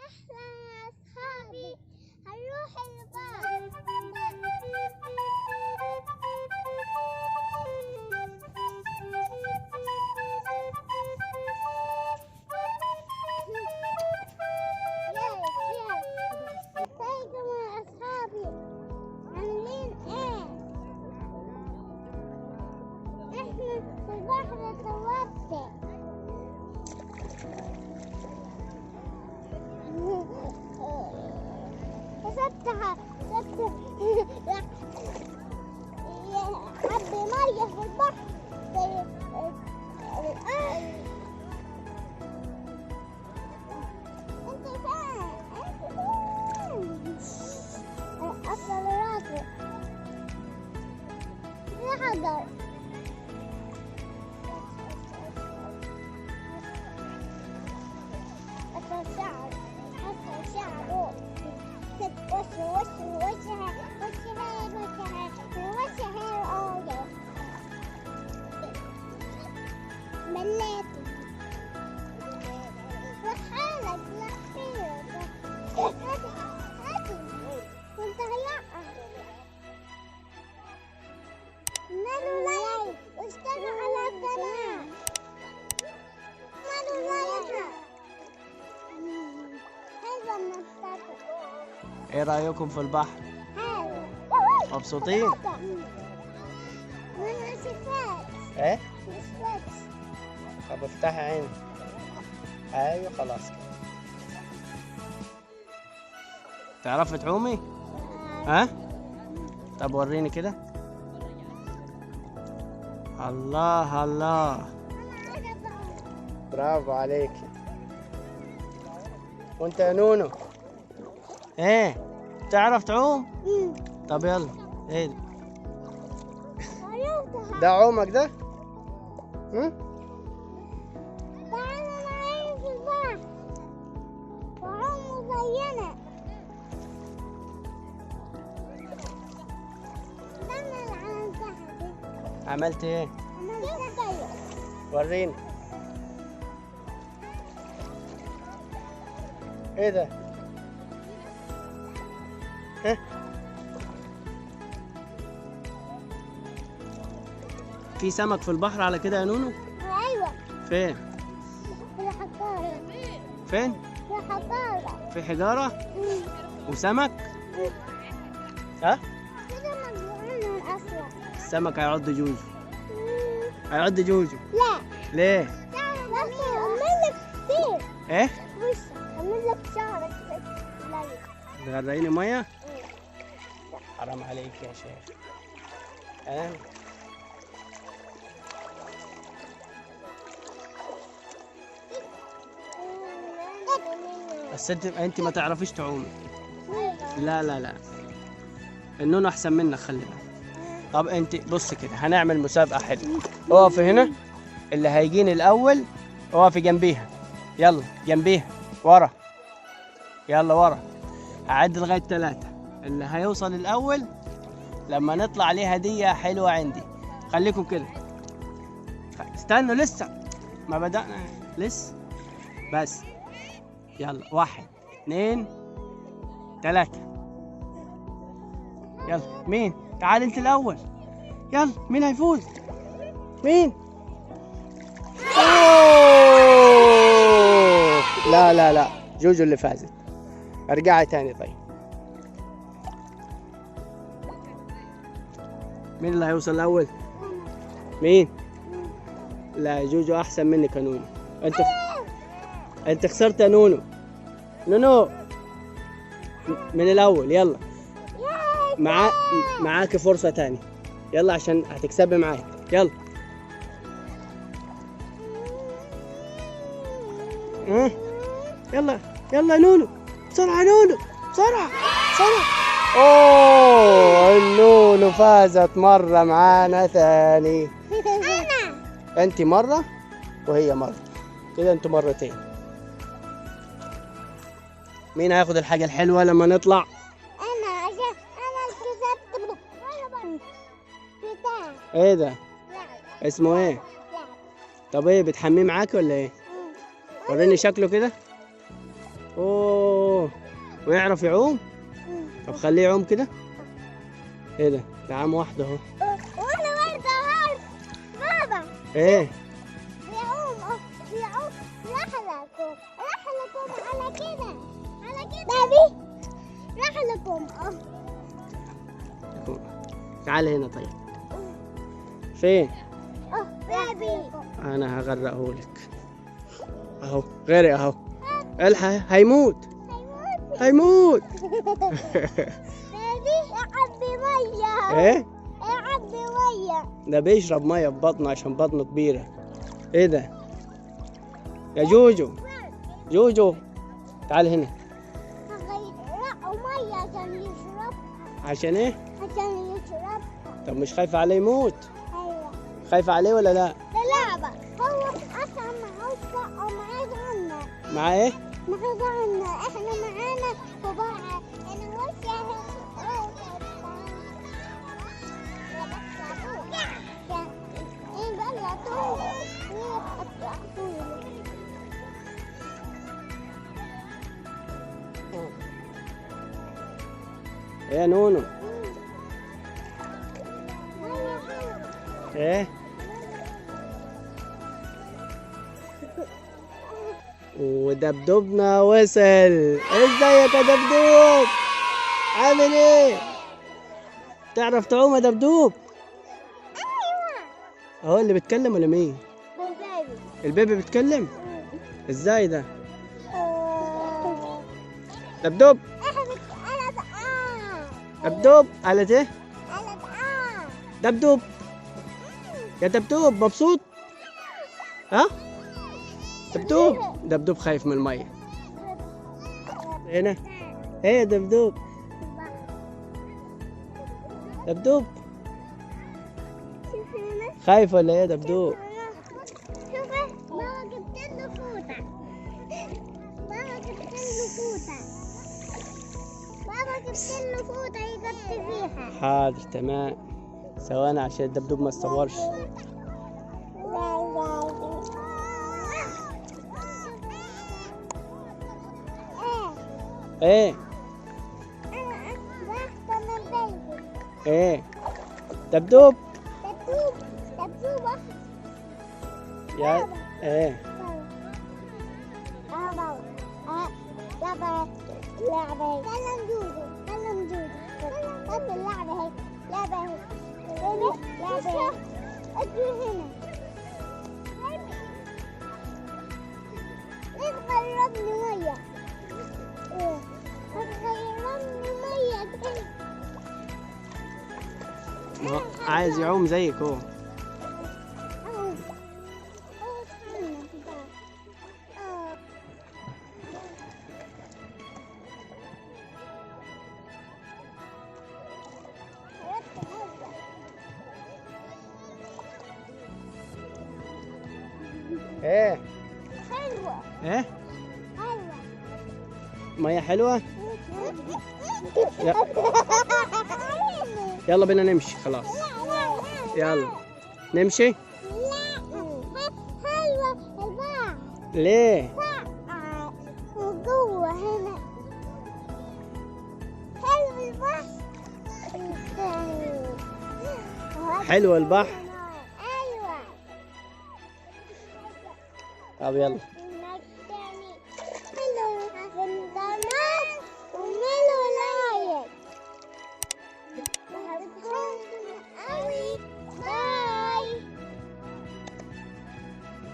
احنا يا اصحابي هنروح البحر. ازيكم يا اصحابي، عاملين ايه؟ احنا في البحر دلوقتي. سبتها حب مية في البحر زي الآن. انت فين؟ أفضل راسي في حجر. أفضل شعر شعره وشها مليته وحالك لحيلك وانت هيقع. مالو لايك واشتغل على القناة. مالو لايك حلوة النطاطة. ايه رأيكم في البحر؟ مبسوطين؟ ما شفتش. ايه؟ شفتش. طب افتحي عينك. ايوه خلاص. تعرفي تعومي؟ ها؟ طب وريني كده. الله الله، برافو عليك. وانت يا نونو ايه تعرف تعوم؟ طب يلا. ايه ده عومك ده؟ تعالوا معايا في البحر وعوموا زينا. استنى اللي عملتها دي. عملت ايه؟ عملتها زيك. وريني. ايه ده؟ ها؟ في سمك في البحر على كده يا نونو؟ ايوه فين؟ في الحجارة. فين؟ في الحجارة. في حجارة؟ وسمك؟ ها؟ كده مجموعنا الأسود. السمك هيعض جوجو. هيعض جوجو. لا ليه؟ بس أعمل لك كتير. ايه؟ بص أعمل لك شعرك ليك. تغرقيني ميه؟ حرام عليك يا شيخ. ها؟ بس انت ما تعرفيش تعومي. لا لا لا، النونو احسن منك خلي بالك. طب انت بص كده، هنعمل مسابقه حلوه. اقفي هنا، اللي هيجيني الاول اقفي جنبيها. يلا جنبيها ورا. يلا ورا. هعد لغايه 3. اللي هيوصل الاول لما نطلع عليه هديه حلوه عندي. خليكم كده، استنوا لسه ما بدأنا لسه. بس يلا 1 2 3. يلا مين؟ تعال انت الاول. يلا مين هيفوز؟ مين؟ أوه! لا لا لا، جوجو اللي فازت. ارجعي تاني. طيب مين اللي هيوصل الاول؟ مين؟ لا جوجو احسن منك يا نونو. انت خسرت يا نونو. نونو من الاول. يلا معاك فرصة تاني. يلا عشان هتكسبي معايا. يلا يلا يلا نونو، بسرعة نونو، بسرعة بسرعة. اوه النونو فازت مرة معانا ثاني. انت مرة وهي مرة، كده انتوا مرتين. مين هياخد الحاجة الحلوة لما نطلع؟ أنا كسبت بتاع. ايه ده؟ لا اسمه ايه؟ لا. طب ايه بتحميه معاك ولا ايه؟ وريني شكله كده. اوه، ويعرف يعوم؟ طب خليه يعوم كده. ايه ده عام واحدة اهو. وانا برضه اهو بابا ايه؟ بيعوم بيعوم رحلكم على كده بابي رحلكم تعال هنا طيب. فين؟ بابي انا هغرقهولك اهو. غرق اهو. الحق هيموت. بابي يعبي ميه ايه؟ يعبي ميه ده بيشرب ميه في بطنه عشان بطنه كبيره. ايه ده يا جوجو تعال هنا. هغرقوا ميه عشان يشرب عشان ايه؟ عشان يشرب. طب مش خايفه عليه يموت؟ ايوه خايفه عليه ولا لا؟ ده لعبه. هو اصلا معهوش بقى معاه عنا معاه ايه؟ معاه عنا احنا معانا وبقى انا وش ايه يا نونو؟ ايه؟ ودبدوبنا وصل. ازيك يا دبدوب؟ عامل ايه؟ تعرف تعوم يا دبدوب؟ اهو اللي بيتكلم ولا مين؟ البيبي بيتكلم؟ ازاي ده؟ دبدوب دبدوب قالت ايه؟ دبدوب يا دبدوب مبسوط؟ ها؟ دبدوب خايف من المية. هنا ايه يا دبدوب؟ خايف ولا ايه يا دبدوب؟ بابا جبت له فوطة. يغطي فيها. حاضر تمام. ثواني عشان الدبدوب ما يتصورش. ايه؟ ايه؟ دبدوب يا ايه؟ لعبة كلم جودو خد اللعبة اهي. لعبة اهي. لعبة اجي هنا. تغربني مية. تغربني مية. عايز يعوم زيك هو. ايه؟ حلوة. ايه؟ حلوة. مية حلوة؟ يلا بينا نمشي خلاص. يلا نمشي. حلوة البحر. ليه؟ وجوه هنا. حلو البحر. حلو البحر. ايوه. طب يلا.